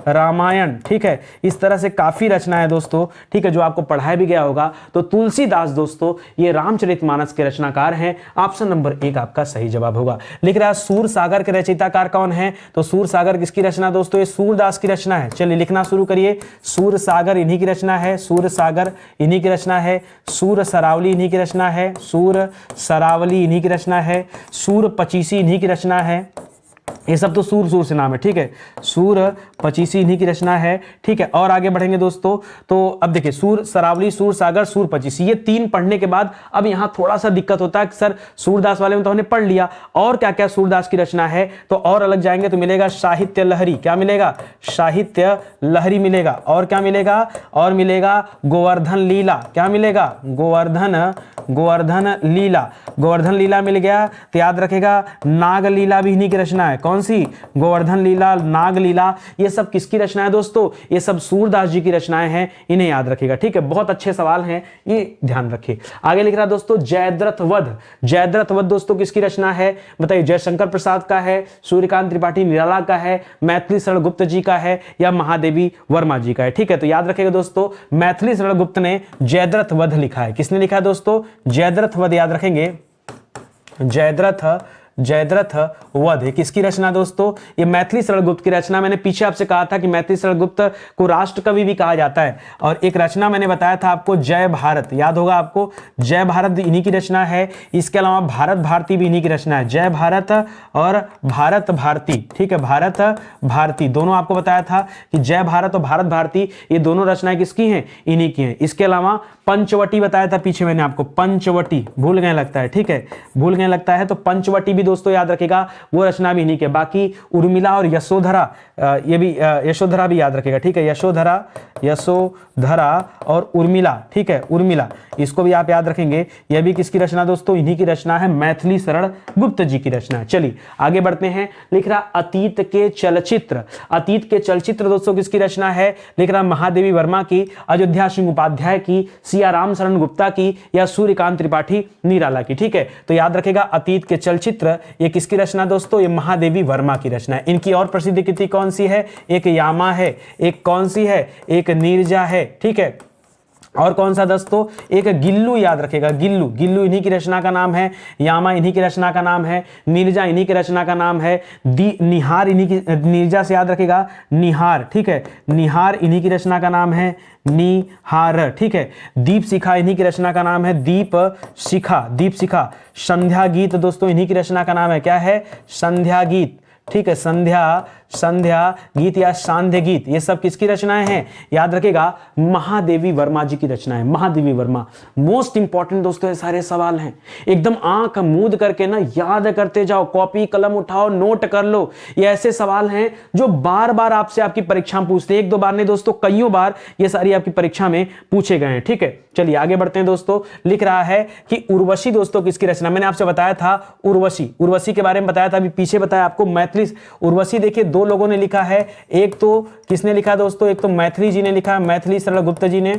रामायण, ठीक है। इस तरह से काफी रचना है दोस्तों, ठीक है, जो आपको पढ़ाया भी गया होगा। तो तुलसीदास दोस्तों ये रामचरितमानस के रचनाकार हैं। ऑप्शन नंबर 1 आपका सही जवाब होगा। लिख रहा है सूरसागर के रचयिताकार कौन है, तो सूरसागर किसकी रचना दोस्तों, ये सूरदास की रचना है। चलिए लिखना शुरू करिए, सूरसागर इन्हीं की रचना है, सूरसागर इन्हीं की रचना है। सूर सरावली इन्हीं की रचना है, सूर सरावली इन्हीं की रचना है। सूर पचीसी इन्हीं की रचना है। ये सब तो सूर से नाम है, ठीक है, सूर पचीसी इन्हीं की रचना है, ठीक है। और आगे बढ़ेंगे दोस्तों, तो अब देखिए, सूर सरावली, सूर सागर, सूर पचीसी, ये 3 पढ़ने के बाद अब यहां थोड़ा सा दिक्कत होता है कि सर सूरदास वाले में तो हमने पढ़ लिया, और क्या क्या सूरदास की रचना है, तो और अलग जाएंगे तो मिलेगा साहित्य लहरी, क्या मिलेगा, साहित्य लहरी मिलेगा। और क्या मिलेगा, और मिलेगा गोवर्धन लीला, क्या मिलेगा, गोवर्धन लीला मिल गया। तो याद रखेगा, नाग लीला भी इन्हीं की रचना है। कौन सी, गोवर्धन लीला, नाग लीला, ये सब किसकी रचना है दोस्तों, ये सब सूरदास जी की रचनाएं हैं, इन्हें याद रखिएगा, ठीक है। बहुत अच्छे सवाल हैं, ये ध्यान रखिए। आगे लिख रहा दोस्तों, जयद्रथ वध दोस्तों किसकी रचना है, बताइए, जयशंकर प्रसाद का है, सूर्यकांत त्रिपाठी निराला का है, मैथिली शरण गुप्त जी का है, या महादेवी वर्मा जी का है, ठीक है। तो याद रखिएगा दोस्तों, मैथिली शरण गुप्त ने जयद्रथ वध लिखा है। किसने लिखा है दोस्तों, जयद्रथ वध, याद रखेंगे, जयद्रथ वध किसकी रचना दोस्तों, ये मैथिली शरण गुप्त की रचना। मैंने पीछे आपसे कहा था कि मैथिली शरण गुप्त को राष्ट्र कवि भी कहा जाता है। और एक रचना मैंने बताया था आपको, जय भारत, याद होगा आपको, जय भारत इन्हीं की रचना है। इसके अलावा भारत भारती भी इन्हीं की रचना है, जय भारत और भारत भारती, ठीक है, भारत भारती दोनों आपको बताया था कि जय भारत और भारत भारती ये दोनों रचनाएं किसकी हैं, इन्हीं की हैं। इसके अलावा पंचवटी बताया था पीछे मैंने आपको, पंचवटी भूल गए लगता है, ठीक है, भूल गए लगता है, तो पंचवटी भी दोस्तों याद रखेगा, वो रचना भी इन्हीं के। बाकी उर्मिला और यशोधरा, ये भी यशोधरा भी याद रखेगा, ठीक है, यशोधरा और उर्मिला, ठीक है, उर्मिला, इसको भी आप याद रखेंगे। यह भी किसकी रचना दोस्तों, इन्हीं की रचना है, मैथिली शरण गुप्त जी की रचना है। चलिए आगे बढ़ते हैं। लिख रहा अतीत के चलचित्र दोस्तों किसकी रचना है, लिख रहा महादेवी वर्मा की, अयोध्या सिंह उपाध्याय की, सिया राम शरण गुप्ता की, या सूर्यकांत त्रिपाठी निराला की, ठीक है। तो याद रखेगा, अतीत के चलचित्र ये किसकी रचना दोस्तों, ये महादेवी वर्मा की रचना है। इनकी और प्रसिद्ध कृति कौन सी है, एक यामा है, एक कौन सी है, एक नीरजा है, ठीक है, और कौन सा दोस्तों, एक गिल्लू, याद रखेगा, गिल्लू इन्हीं की रचना का नाम है, यामा इन्हीं की रचना का नाम है, नीरजा इन्हीं की रचना का नाम है, निहार इन्हीं की, नीरजा से याद रखेगा निहार, ठीक है, निहार इन्हीं की रचना का नाम है, निहार, ठीक है। दीप शिखा इन्हीं की रचना का नाम है, दीप शिखा। संध्या गीत दोस्तों इन्हीं की रचना का नाम है, क्या है, संध्या गीत, ठीक है, संध्या गीत या सांध्य गीत, ये सब किसकी रचनाएं हैं? याद रखेगा महादेवी वर्मा जी की रचना है, महादेवी वर्मा। मोस्ट इंपॉर्टेंट दोस्तों ये सारे सवाल हैं, एकदम आंख मूंद करके ना याद करते जाओ, कॉपी कलम उठाओ, नोट कर लो। ये ऐसे सवाल हैं जो बार बार आपसे आपकी परीक्षा में पूछते हैं, एक दो बार नहीं दोस्तों, कईयों बार ये सारी आपकी परीक्षा में पूछे गए हैं। ठीक है, चलिए आगे बढ़ते हैं दोस्तों। लिख रहा है कि उर्वशी दोस्तों किसकी रचना? मैंने आपसे बताया था उर्वशी के बारे में बताया था, अभी पीछे बताया आपको मैथिली उर्वशी। देखिए दो लोगों ने लिखा है, एक तो किसने लिखा दोस्तों? एक तो मैथिली जी ने लिखा, मैथिली सरल गुप्त जी ने,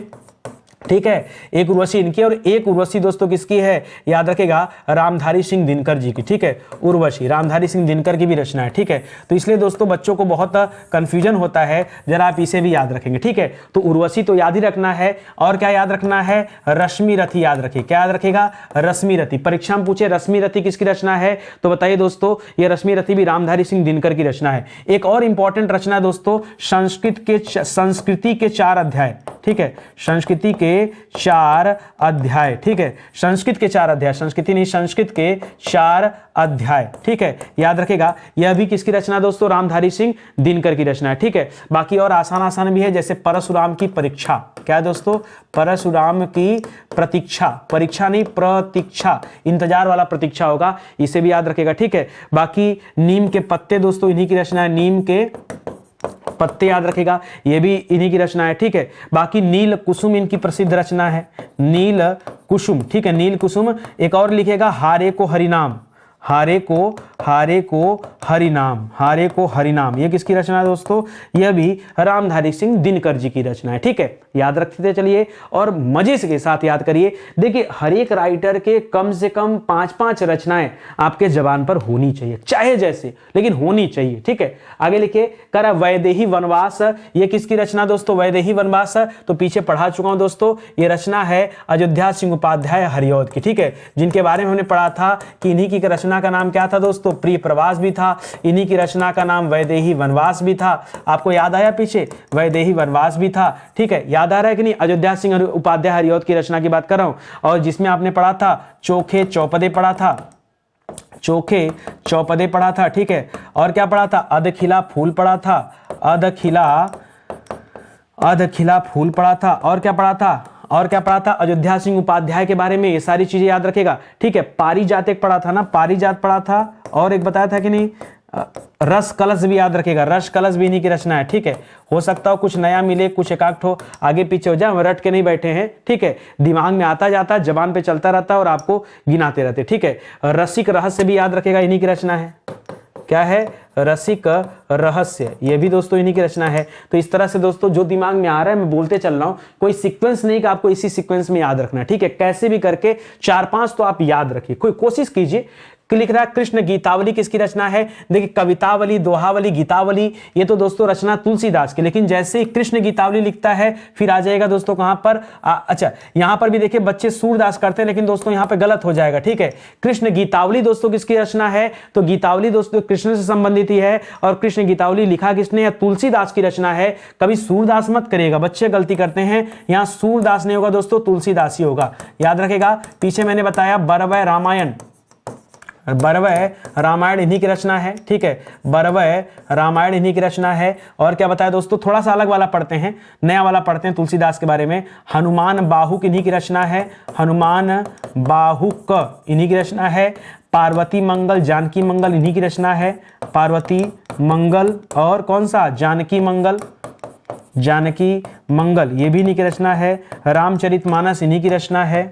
ठीक है, एक उर्वशी इनकी, और एक उर्वशी दोस्तों किसकी है? याद रखेगा रामधारी सिंह दिनकर जी की। ठीक है, उर्वशी रामधारी सिंह दिनकर की भी रचना है। ठीक है, तो इसलिए दोस्तों बच्चों को बहुत कंफ्यूजन होता है, जरा आप इसे भी याद रखेंगे। ठीक है, तो उर्वशी तो याद ही रखना है, और क्या याद रखना है? रश्मि रथी याद रखिए। क्या याद रखेगा? रश्मि रथी। परीक्षा में पूछे रश्मि रथी किसकी रचना है, तो बताइए दोस्तों, ये रश्मि रथी भी रामधारी सिंह दिनकर की रचना है। एक और इंपॉर्टेंट रचना दोस्तों, संस्कृति के 4 अध्याय। ठीक है, संस्कृति के 4 अध्याय। ठीक है, संस्कृत के 4 अध्याय, संस्कृति नहीं, संस्कृत के 4 अध्याय। ठीक है, याद रखेगा, यह भी किसकी रचना दोस्तों? रामधारी सिंह दिनकर की रचना है। ठीक है, बाकी और आसान भी है, जैसे परशुराम की परीक्षा। क्या है दोस्तों? परशुराम की प्रतीक्षा, परीक्षा नहीं प्रतीक्षा, इंतजार वाला प्रतीक्षा होगा, इसे भी याद रखेगा। ठीक है, बाकी नीम के पत्ते दोस्तों इन्हीं की रचना है, नीम के पत्ते याद रखेगा, ये भी इन्हीं की रचना है। ठीक है, बाकी नील कुसुम इनकी प्रसिद्ध रचना है, नील कुसुम। ठीक है, नील कुसुम। एक और लिखेगा हारे को हरिनाम, हारे को हरिनाम, हारे को हरिनाम, ये किसकी रचना है दोस्तों? यह भी रामधारी सिंह दिनकर जी की रचना है। ठीक है, याद रखते चलिए और मजे से के साथ याद करिए। देखिए हर एक राइटर के कम से कम 5-5 रचनाएं आपके जबान पर होनी चाहिए, चाहे जैसे, लेकिन होनी चाहिए। ठीक है, आगे लिखिए, करा वैदेही वनवास, ये किसकी रचना दोस्तों? वैदेही वनवास तो पीछे पढ़ा चुका हूं दोस्तों, ये रचना है अयोध्या सिंह उपाध्याय हरिऔध की। ठीक है, जिनके बारे में हमने पढ़ा था कि इन्हीं की रचना का नाम क्या था दोस्तों? प्रिय प्रवास भी था, इन्हीं की रचना का नाम वैदेही वनवास भी था। आपको याद आया पीछे? वैदेही वनवास भी था। ठीक है, याद आ रहा है कि नहीं? अयोध्या सिंह उपाध्याय हरिऔध की रचना की बात कर रहा हूं, और जिसमें आपने पढ़ा था चोखे चौपदे पढ़ा था, चोखे चौपदे पढ़ा था। ठीक है, और क्या पढ़ा था? अधखिला फूल पढ़ा था, अधखिला फूल पढ़ा था, और क्या पढ़ा था? अयोध्या सिंह उपाध्याय के बारे में, ये सारी चीजें याद रखेगा। ठीक है, पारिजात एक पढ़ा था ना, पारिजात पढ़ा था, और एक बताया था कि नहीं? रस कलश भी याद रखेगा, रस कलश भी इन्हीं की रचना है। ठीक है, हो सकता हो कुछ नया मिले, कुछ एकाक हो, आगे पीछे हो जाए, हम रट के नहीं बैठे हैं। ठीक है, दिमाग में आता जाता, जबान पे चलता रहता है और आपको गिनाते रहते। ठीक है, रसिक रहस्य भी याद रखेगा, इन्हीं की रचना है। क्या है? रसिक रहस्य, ये भी दोस्तों इन्हीं की रचना है। तो इस तरह से दोस्तों जो दिमाग में आ रहा है मैं बोलते चल रहा हूं, कोई सीक्वेंस नहीं कि आपको इसी सीक्वेंस में याद रखना है। ठीक है, कैसे भी करके 4-5 तो आप याद रखिए, कोई कोशिश कीजिए। लिख रहा है कृष्ण गीतावली किसकी रचना है? देखिए कवितावली, दोहावली, गीतावली, ये तो दोस्तों रचना तुलसीदास की, लेकिन जैसे ही कृष्ण गीतावली लिखता है फिर आ जाएगा दोस्तों कहां पर? अच्छा, यहां पर भी देखिए बच्चे सूरदास करते हैं, लेकिन दोस्तों यहां पर गलत हो जाएगा। ठीक है, कृष्ण गीतावली दोस्तों किसकी रचना है? तो गीतावली दोस्तों कृष्ण से संबंधित ही है, और कृष्ण गीतावली लिखा किसने है? तुलसीदास की रचना है। कभी सूरदास मत करिएगा, बच्चे गलती करते हैं, यहां सूरदास नहीं होगा दोस्तों, तुलसीदास ही होगा। याद रखेगा, पीछे मैंने बताया बरवय रामायण, बरवय रामायण इन्हीं की रचना है। ठीक है, बरवय रामायण इन्हीं की रचना है। और क्या बताया दोस्तों? थोड़ा सा अलग वाला पढ़ते हैं, नया वाला पढ़ते हैं तुलसीदास के बारे में। हनुमान बाहुक इन्हीं की रचना है, हनुमान बाहुक इन्हीं की रचना है। पार्वती मंगल, जानकी मंगल इन्हीं की रचना है, पार्वती मंगल, और कौन सा? जानकी मंगल, जानकी मंगल, ये भी इन्हीं की रचना है। रामचरितमानस इन्हीं की रचना है।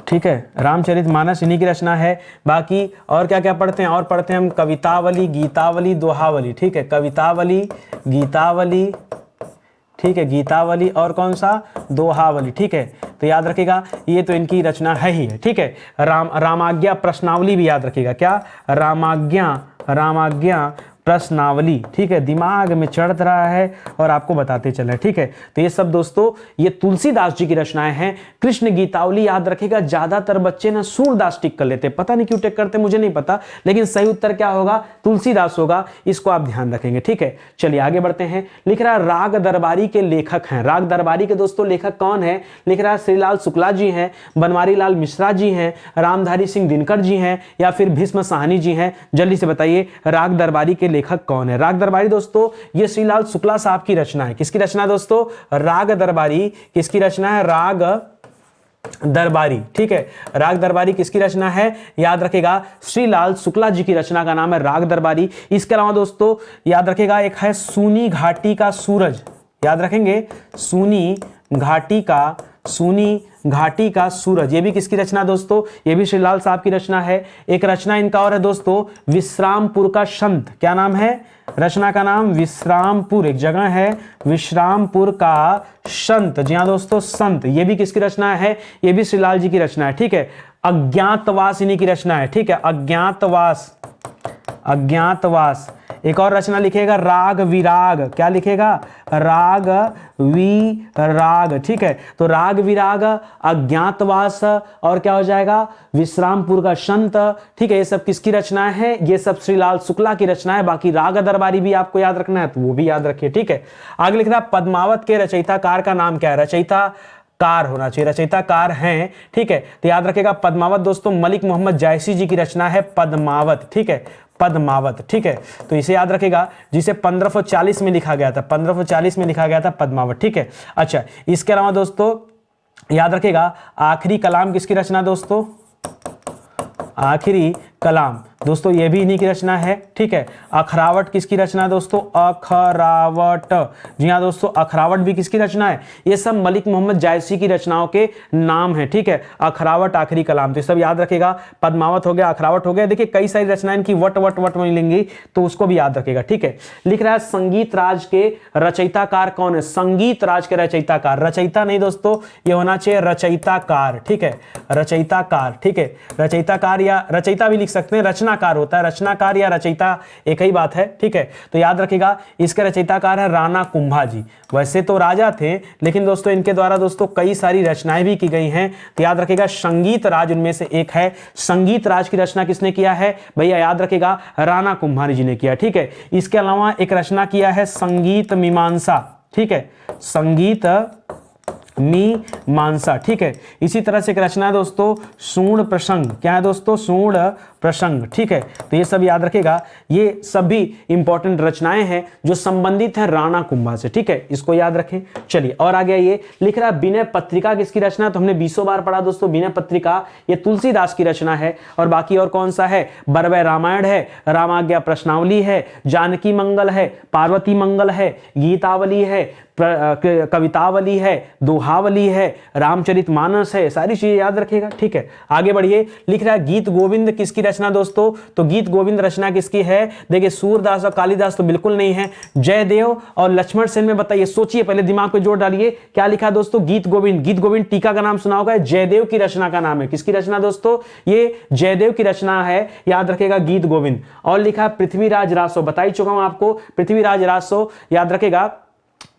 ठीक है, रामचरितमानस इन्हीं की रचना है। बाकी और क्या क्या पढ़ते हैं? और पढ़ते हैं हम कवितावली, गीतावली, दोहावली। ठीक है, कवितावली, गीतावली, ठीक है, गीतावली, और कौन सा? दोहावली। ठीक है, तो याद रखिएगा ये तो इनकी रचना है ही है। ठीक है, रामाज्ञा प्रश्नावली भी याद रखिएगा। क्या? रामाज्ञा प्रश्नावली, ठीक है, दिमाग में चढ़ रहा है और आपको बताते चले, ठीक है। तो ये सब दोस्तों ये तुलसीदास जी की रचनाएं हैं। कृष्ण गीतावली याद रखेगा, ज्यादातर बच्चे ना सूरदास टिक कर लेते, पता नहीं क्यों टिक करते, मुझे नहीं पता, लेकिन सही उत्तर क्या होगा, तुलसीदास होगा, इसको आप ध्यान रखेंगे, ठीक है। चलिए आगे बढ़ते हैं। लिख रहा है राग दरबारी के लेखक हैं। राग दरबारी के दोस्तों लेखक कौन है? लिख रहा है श्रीलाल शुक्ला जी हैं, बनवारी लाल मिश्रा जी हैं, रामधारी सिंह दिनकर जी हैं, या फिर भीष्म साहनी जी हैं। जल्दी से बताइए राग दरबारी के लेखक कौन है? राग दरबारी दोस्तों ये श्रीलाल शुक्ला साहब की रचना है। किसकी रचना है दोस्तों? राग दरबारी किसकी रचना है? राग दरबारी, ठीक है। राग दरबारी किसकी रचना है? याद रखेगा श्रीलाल शुक्ला जी की रचना का नाम है राग दरबारी। इसके अलावा दोस्तों याद रखेगा एक है सूनी घाटी का सूरज, याद रखेंगे सूनी घाटी का सूरज, ये भी किसकी रचना दोस्तों? ये भी श्रीलाल साहब की रचना है। एक रचना इनका और है दोस्तों विश्रामपुर का संत, क्या नाम है? रचना का नाम विश्रामपुर, एक जगह है विश्रामपुर का संत, जी हाँ दोस्तों संत, ये भी किसकी रचना है? ये भी श्रीलाल जी की रचना है, ठीक है। अज्ञातवास इन्हीं की रचना है, ठीक है, अज्ञातवास। एक और रचना लिखेगा राग विराग, क्या लिखेगा? राग विराग, ठीक है। तो राग विराग, अज्ञातवास और क्या हो जाएगा? विश्रामपुर का संत, ठीक है। ये सब किसकी रचना है? ये सब श्रीलाल शुक्ला की रचना है। बाकी राग दरबारी भी आपको याद रखना है तो वो भी याद रखिए, ठीक है। आगे लिख रहा है पद्मावत के रचयिताकार का नाम क्या है? रचयिताकार होना चाहिए, रचयिताकार हैं, ठीक है। तो याद रखेगा पद्मावत दोस्तों मलिक मोहम्मद जायसी जी की रचना है पद्मावत, ठीक है, पद्मावत, ठीक है। तो इसे याद रखेगा, जिसे 1540 में लिखा गया था, 1540 में लिखा गया था पद्मावत, ठीक है। अच्छा, इसके अलावा दोस्तों याद रखेगा आखिरी कलाम किसकी रचना दोस्तों? आखिरी कलाम दोस्तों ये भी इन्हीं की रचना है, ठीक है। अखरावट किसकी रचना है दोस्तों? अखरावट, जी हाँ दोस्तों अखरावट भी किसकी रचना है? ये सब मलिक मोहम्मद जायसी की रचनाओं के नाम है, ठीक है। अखरावट, आखिरी कलाम, तो ये सब याद रखेगा। पद्मावत हो गया, अखरावट हो गया, देखिए कई सारी रचनाएं इनकी वट वट वट मिलेंगी, तो उसको भी याद रखेगा, ठीक है। लिख रहा है संगीत राज के रचयिताकार कौन है? संगीत राज के रचयिताकार, रचयिता नहीं दोस्तों, ये होना चाहिए रचयिताकार, ठीक है, रचयिताकार, ठीक है। रचयिताकार या रचयिता भी लिख सकते हैं, रचनाकार होता है, रचनाकार या रचयिता एक ही बात है, ठीक है। तो याद रखिएगा इसके रचयिताकार है राणा कुंभा जी। वैसे तो राजा थे, लेकिन दोस्तों इनके द्वारा दोस्तों कई सारी रचनाएं भी की गई हैं। तो याद रखिएगा संगीत राज उनमें से एक है। संगीत राज की रचना किसने किया है भैया? याद रखिएगा राणा कुंभा जी ने किया, ठीक है। इसके अलावा एक रचना किया है संगीत मीमांसा, ठीक है, संगीत मीमांसा, ठीक है। इसी तरह से एक रचना है दोस्तों सूर्ण प्रसंग, क्या है दोस्तों? सूर्ण प्रसंग, ठीक है। तो ये सब याद रखेगा, ये सभी इंपॉर्टेंट रचनाएं हैं जो संबंधित है राणा कुंभा से, ठीक है, इसको याद रखें। चलिए और आगे आइए। लिख रहा है विनय पत्रिका किसकी रचना? तो हमने 20 बार पढ़ा दोस्तों विनय पत्रिका, ये तुलसीदास की रचना है। और बाकी और कौन सा है? बरवै रामायण है, रामाज्ञा प्रश्नावली है, जानकी मंगल है, पार्वती मंगल है, गीतावली है, कवितावली है, दोहावली है, रामचरितमानस है, सारी चीजें याद रखेगा, ठीक है। आगे बढ़िए। लिख रहा है गीत गोविंद किसकी रचना दोस्तों? तो गीत गोविंद रचना किसकी है? देखिए सूरदास और कालिदास तो बिल्कुल नहीं है, जयदेव और लक्ष्मण सेन में बताइए, सोचिए पहले, दिमाग पे जोर डालिए, क्या लिखा दोस्तों? गीत गोविंद। गीत गोविंद टीका का नाम सुना होगा, जयदेव की रचना का नाम है। किसकी रचना दोस्तों? ये जयदेव की रचना है, याद रखेगा गीत गोविंद। और लिखा है पृथ्वीराज रासो, बता ही चुका हूं आपको, पृथ्वीराज रासो याद रखेगा।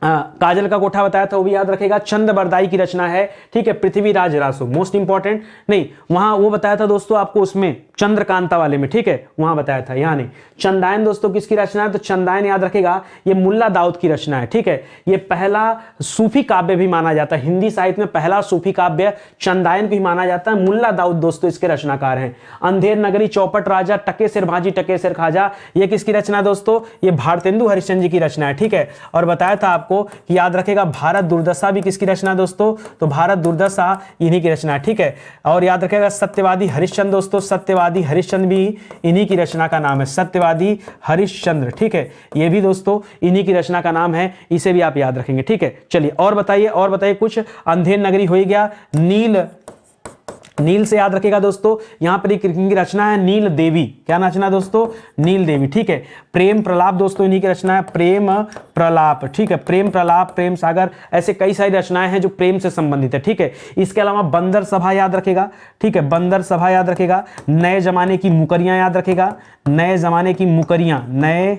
काजल का कोठा बताया था वो भी याद रखेगा, चंद बरदाई की रचना है, ठीक है, पृथ्वीराज रासो मोस्ट इंपॉर्टेंट नहीं, वहां वो बताया था दोस्तों आपको उसमें चंद्रकांता वाले में, ठीक है, वहां बताया था, यहां नहीं। चंदायन दोस्तों किसकी रचना है? तो चंदायन याद रखेगा ये मुल्ला दाऊद की रचना है, ठीक है। ये पहला सूफी काव्य भी माना जाता है, हिंदी साहित्य में पहला सूफी काव्य चंदायन को ही माना जाता है। मुल्ला दाऊद दोस्तों इसके रचनाकार हैं। अंधेर नगरी, चौपट राजा, टके सिर भाजी टके सिर खाजा, ये किसकी रचना दोस्तों? ये भारतेंदु हरिश्चंद्र जी की रचना है, ठीक है। और बताया था आपको कि याद रखेगा भारत दुर्दशा भी किसकी रचना दोस्तों? तो भारत दुर्दशा इन्हीं की रचना है, ठीक है। और याद रखेगा सत्यवादी हरिश्चंद्र दोस्तों, सत्यवादी हरिश्चंद्र भी इन्हीं की रचना का नाम है, सत्यवादी हरिश्चंद्र, ठीक है, ये भी दोस्तों इन्हीं की रचना का नाम है, इसे भी आप याद रखेंगे, ठीक है। चलिए और बताइए कुछ। अंधेर नगरी हो ही गया, नील से याद रखेगा दोस्तों, यहां पर इनकी रचना है नील देवी। क्या रचना दोस्तों? नील देवी। ठीक है। प्रेम प्रलाप दोस्तों इन्हीं की रचना है, प्रेम प्रलाप। ठीक है। प्रेम प्रलाप, प्रेम सागर, ऐसे कई सारी रचनाएं हैं जो प्रेम से संबंधित है। ठीक है। इसके अलावा बंदर सभा याद रखेगा। ठीक है। बंदर सभा याद रखेगा। नए जमाने की मुकरियां याद रखेगा। नए जमाने की मुकरियां, नए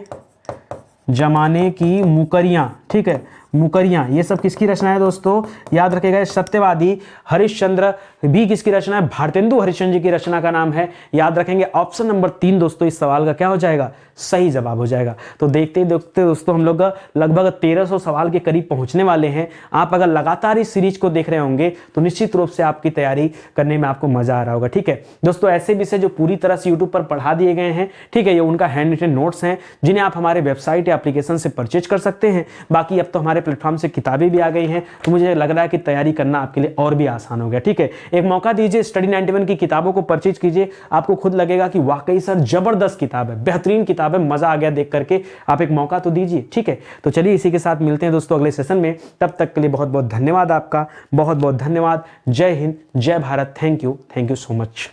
जमाने की मुकरियां। ठीक है। मुकरियां, ये सब किसकी रचना है दोस्तों? याद रखेगा। सत्यवादी हरिश्चंद्र भी किसकी रचना है? भारतेंदु हरिश्चंद्र जी की रचना का नाम है। याद रखेंगे। ऑप्शन नंबर 3 दोस्तों इस सवाल का क्या हो जाएगा? सही जवाब हो जाएगा। तो देखते देखते दोस्तों हम लोग लगभग 1300 सवाल के करीब पहुंचने वाले हैं। आप अगर लगातार इस सीरीज को देख रहे होंगे तो निश्चित रूप से आपकी तैयारी करने में आपको मजा आ रहा होगा। ठीक है दोस्तों, ऐसे विषय जो पूरी तरह से यूट्यूब पर पढ़ा दिए गए हैं, ठीक है, ये उनका हैंड रिटन नोट्स हैं जिन्हें आप हमारे वेबसाइट या एप्लीकेशन से परचेज कर सकते हैं। बाकी अब तो हमारे प्लेटफॉर्म से किताबें भी आ गई हैं, तो मुझे लग रहा है कि तैयारी करना आपके लिए और भी आसान हो गया। ठीक है, एक मौका दीजिए, स्टडी 91 की किताबों को परचेज कीजिए। आपको खुद लगेगा कि वाकई सर जबरदस्त किताब है, बेहतरीन किताब है, मजा आ गया देख करके। आप एक मौका तो दीजिए। ठीक है, तो चलिए इसी के साथ मिलते हैं दोस्तों अगले सेशन में। तब तक के लिए बहुत बहुत धन्यवाद आपका, बहुत बहुत धन्यवाद। जय हिंद, जय Bharat. Thank you so much.